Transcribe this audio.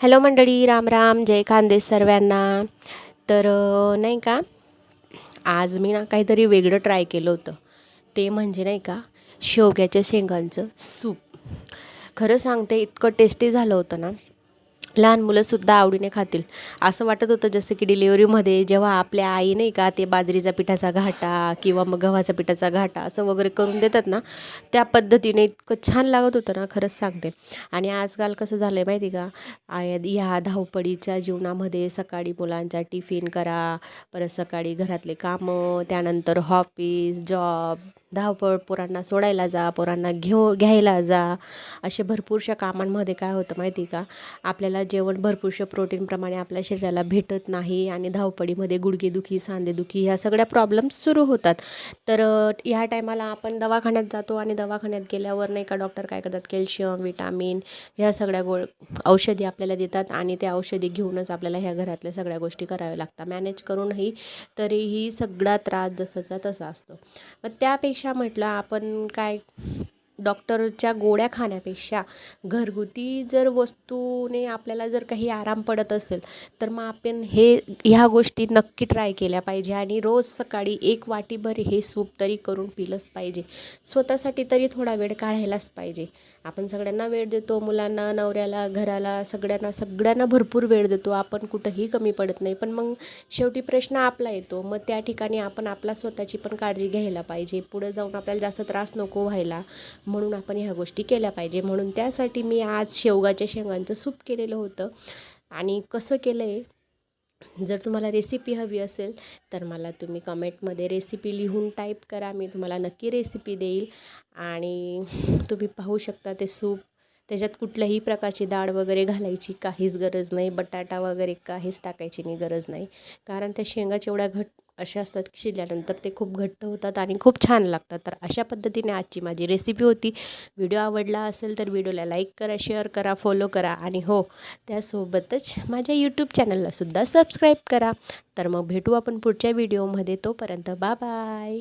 Hello मंडळी, राम राम, जय खानदेश सर्वांना. तर नाही का, आज मी ना काहीतरी वेगळं ट्राय केलं होतं. ते म्हणजे नाही का, शेवग्याच्या शेंगांचं सूप. खरं सांगते, इतकं टेस्टी झालं होतं ना, लहान मुलंसुद्धा आवडीने खातील. असं वाटत होतं जसं की डिलिव्हरीमध्ये जेव्हा आपल्या आई नाही का ते बाजरीचा पिठाचा घाटा किंवा मग गव्हाचा पिठाचा घाटा असं वगैरे करून देतात ना, त्या पद्धतीने इतकं छान लागत होतं ना, खरंच सांगते. आणि आजकाल कसं झालं आहे माहिती का, ह्या धावपळीच्या जीवनामध्ये सकाळी मुलांचा टिफिन करा, परत सकाळी घरातले कामं, त्यानंतर ऑफिस जॉब, धावपळ, पोरांना सोडायला जा, पोरांना घ्यायला जा, असे भरपूरशा कामांमध्ये काय होतं माहिती का, आपल्याला जेवण भरपूरशा प्रोटीनप्रमाणे आपल्या शरीराला भेटत नाही आणि धावपळीमध्ये गुडघेदुखी, सांधेदुखी ह्या सगळ्या प्रॉब्लेम्स सुरू होतात. तर ह्या टायमाला आपण दवाखान्यात जातो आणि दवाखान्यात गेल्यावर नाही का डॉक्टर काय करतात, कॅल्शियम, विटामिन ह्या सगळ्या औषधी आपल्याला देतात आणि त्या औषधी घेऊनच आपल्याला ह्या घरातल्या सगळ्या गोष्टी कराव्या लागतात. मॅनेज करूनही तरीही सगळा त्रास जसाचा तसा असतो. मग त्यापेक्षा म्हटलं आपण काय, डॉक्टरच्या गोळ्या खाण्यापेक्षा घरगुती जर वस्तूने आपल्याला जर काही आराम पडत असेल तर मग आपण ह्या गोष्टी नक्की ट्राय केल्या पाहिजे. आणि रोज सकाळी एक वाटीभर हे सूप तरी करून पिलंच पाहिजे. स्वतःसाठी तरी थोडा वेळ काढायलाच पाहिजे. आपण सगळ्यांना वेळ देतो, मुलांना, नवऱ्याला, घराला, सगळ्यांना भरपूर वेळ देतो. आपण कुठंही कमी पडत नाही. पण मग शेवटी प्रश्न आपला येतो. मग त्या ठिकाणी आपण आपला स्वतःची पण काळजी घ्यायला पाहिजे. पुढे जाऊन आपल्याला जास्त त्रास नको व्हायला, म्हणून आपण ह्या गोष्टी केल्या पाहिजे. म्हणून त्यासाठी मी आज शेवगाच्या शेंगांचं सूप केलेलं होतं. आणि कसं केलं आहे, जर तुम्हाला रेसिपी हवी असेल तर मला तुम्ही कमेंटमध्ये रेसिपी लिहून टाईप करा, मी तुम्हाला नक्की रेसिपी देईल. आणि तुम्ही पाहू शकता ते सूप, त्याच्यात कुठल्याही प्रकारची डाळ वगैरे घालायची काहीच गरज नाही, बटाटा वगैरे काहीच टाकायची नाही गरज नाही. कारण त्या शेंगाच्या एवढ्या अशा असतात की शिजल्यानंतर ते खूप घट्ट होतात आणि खूप छान लागतात. तर अशा पद्धतीने आजची माझी रेसिपी होती. व्हिडिओ आवडला असेल तर व्हिडिओला लाईक करा, शेअर करा, फॉलो करा आणि हो, त्यासोबतच माझ्या यूट्यूब चॅनललासुद्धा सबस्क्राईब करा. तर मग भेटू आपण पुढच्या व्हिडिओमध्ये. तोपर्यंत बाय बाय.